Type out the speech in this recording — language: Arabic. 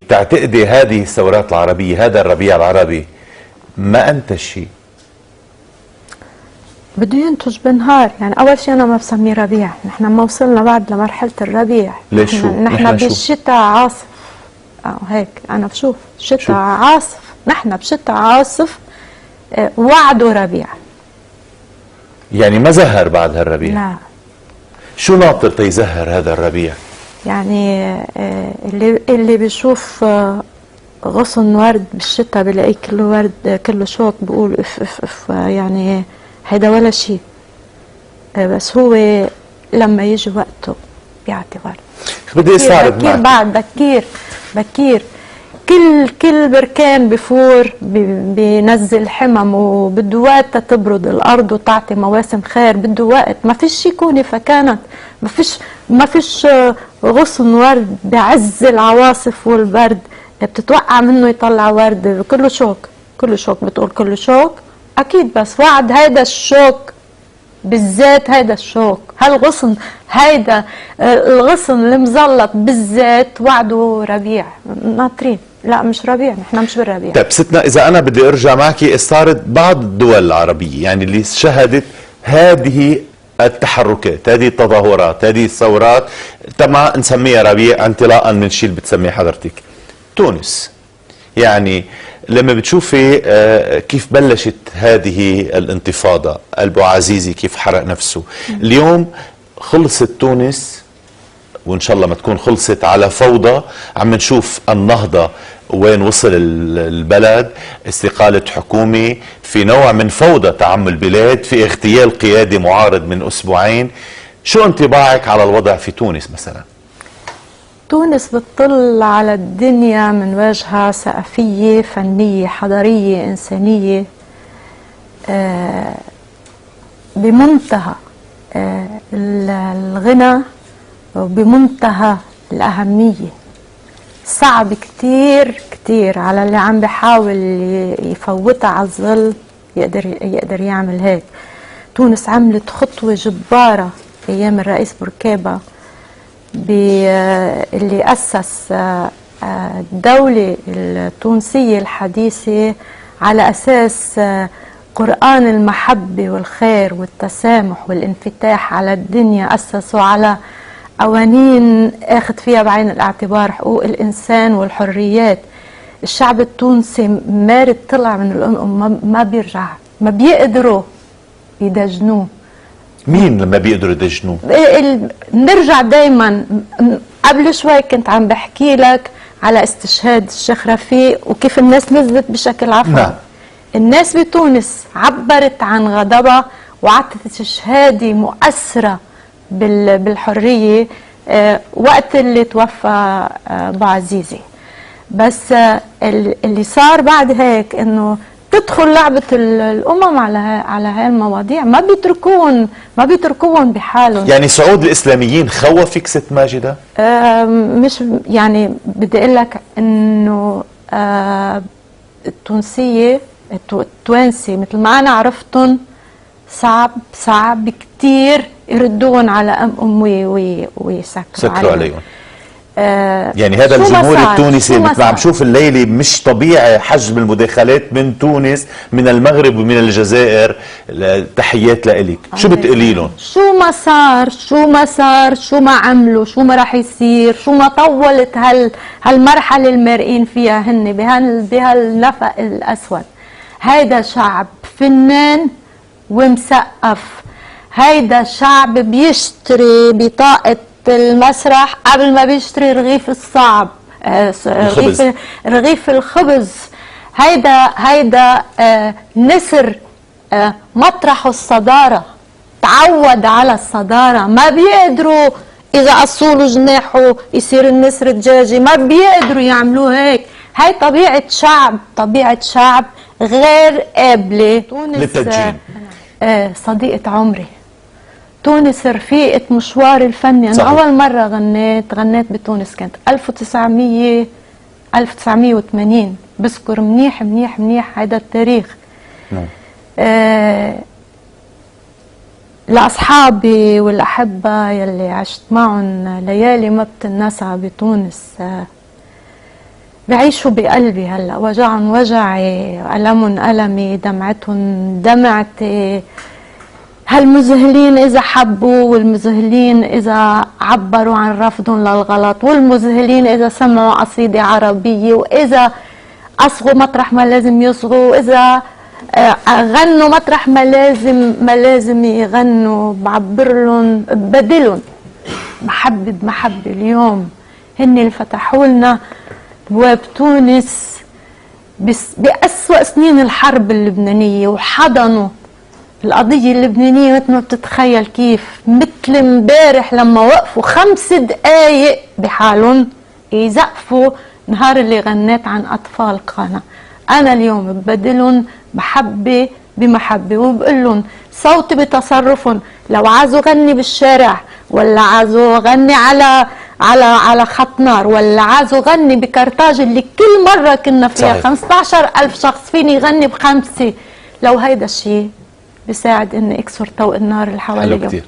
تعتقدي هذه الثورات العربية، هذا الربيع العربي ما أنتج شيء؟ بده ينتج بالنهار. يعني اول شيء انا ما بسميه ربيع، نحن ما وصلنا بعد لمرحله الربيع. ليش شو؟ نحن بالشتاء عاصف، هيك انا بشوف شتاء عاصف، نحن بشتاء عاصف وعده ربيع. يعني ما زهر بعد هالربيع؟ لا. شو ناطر تيزهر هذا الربيع؟ يعني اللي بيشوف غصن ورد بالشتاء بلاقيه كله ورد كله شوك، بقول اف اف اف، يعني هيدا ولا شيء. بس هو لما يجي وقته بيعطي ورد. بدي استعرض بكير معك. بعد بكير كل بركان بفور بينزل حمم، وبده وقت تبرد الارض وتعطي مواسم خير، بده وقت. ما فيش شيء كوني فكانت، ما فيش غصن ورد بعز العواصف والبرد بتتوقع منه يطلع ورد. كله شوك بتقول كله شوك اكيد، بس وعد هيدا الشوك بالذات، هيدا الشوك هالغصن، هيدا الغصن المزلط بالذات وعده ربيع. ناطرين. لا مش ربيع، نحن مش بالربيع. طيب ستنا، اذا انا بدي ارجع معك استعرض بعض الدول العربيه يعني اللي شهدت هذه التحركات، هذه التظاهرات، هذه الثورات، تما نسميها ربيع انطلاقا من الشيء اللي بتسميه حضرتك. تونس، يعني لما بتشوفي كيف بلشت هذه الانتفاضة، البوعزيزي كيف حرق نفسه، اليوم خلصت تونس وإن شاء الله ما تكون خلصت على فوضى. عم نشوف النهضة وين وصل البلد، استقالة حكومة، في نوع من فوضى تعم البلاد، في اغتيال قيادي معارض من أسبوعين. شو انطباعك على الوضع في تونس مثلا؟ تونس بتطل على الدنيا من واجهة ثقافية فنية حضارية إنسانية بمنتهى الغنى وبمنتهى الأهمية. صعب كتير على اللي عم بحاول يفوتها على الظل يقدر يعمل هيك. تونس عملت خطوة جبارة أيام الرئيس بوركيبا اللي أسس الدولة التونسية الحديثة على أساس قرآن المحبة والخير والتسامح والانفتاح على الدنيا. أسسوا على قوانين أخذ فيها بعين الاعتبار حقوق الإنسان والحريات. الشعب التونسي مارد طلع من الأنقم، ما بيرجع، ما بيقدروا يدجنوه. مين لما بيقدروا يدجنوه؟ نرجع دايما. قبل شوي كنت عم بحكي لك على استشهاد الشيخ رفيق وكيف الناس نزلت بشكل عفوي. نعم. الناس بتونس عبرت عن غضبها وعطت شهادة مؤثرة بالحرية وقت اللي توفى بوعزيزي. بس اللي صار بعد هيك انه تدخل لعبة الأمم على هاي المواضيع، ما بيتركون بحالهم. يعني صعود الإسلاميين خوفك ست ماجدة؟ مش يعني بدي أقول لك إنه التوانسي مثل ما أنا عرفتهم صعب كتير يردون على أم ويسكروا عليهم. يعني هذا الجمهور التونسي مثل ما عم شوف الليلة مش طبيعي حجم المداخلات من تونس، من المغرب ومن الجزائر. تحيات لإلك. شو بتقولي لهم؟ شو ما صار، شو ما عملوا، شو ما راح يصير، شو ما طولت هالمرحلة المرئين فيها هن بهالنفق الأسود. هيدا شعب فنان ومسقف. هيدا شعب بيشتري بطاقة المسرح قبل ما بيشتري رغيف الصعب، رغيف الخبز. هيدا نسر مطرح الصدارة، تعود على الصدارة. ما بيقدروا إذا قصوا له جناحه يصير النسر دجاجي، ما بيقدروا يعملوه هيك. هاي طبيعة شعب غير قابلة. للتدجين. صديقة عمري، تونس رفيقة مشواري الفني. أنا أول مرة غنيت بتونس كانت 1980. بذكر منيح هذا التاريخ. لأصحابي والأحبة يلي عشت معهم ليالي ما بتنسى بتونس. بعيشوا بقلبي هلا، وجع وجعي، ألم ألمي، دمعة دمعتي. هالمذهلين إذا حبوا، والمذهلين إذا عبروا عن رفضهم للغلط، والمذهلين إذا سمعوا قصيدة عربية، وإذا أصغوا مطرح ما لازم يصغوا، وإذا غنوا مطرح ما لازم يغنوا. بعبر لهم، ببدلهم محبة بمحبة. اليوم هن اللي فتحوا لنا بواب تونس بأسوأ سنين الحرب اللبنانية، وحضنوا القضية اللبنانية مثل ما بتتخيل كيف. مثل امبارح لما وقفوا 5 دقايق بحالهم يزقفوا نهار اللي غنيت عن أطفال قنا. أنا اليوم ببدلهم محبة بمحبة، وبقول لهم صوتي بتصرفهم. لو عايزوا غني بالشارع، ولا عايزوا غني على خط نار، ولا عايزوا غني بكرتاج اللي كل مرة كنا فيها 15,000 شخص، فيني يغني ب5. لو هيدا الشيء بيساعد اني اكسر طوق النار اللي حواليا.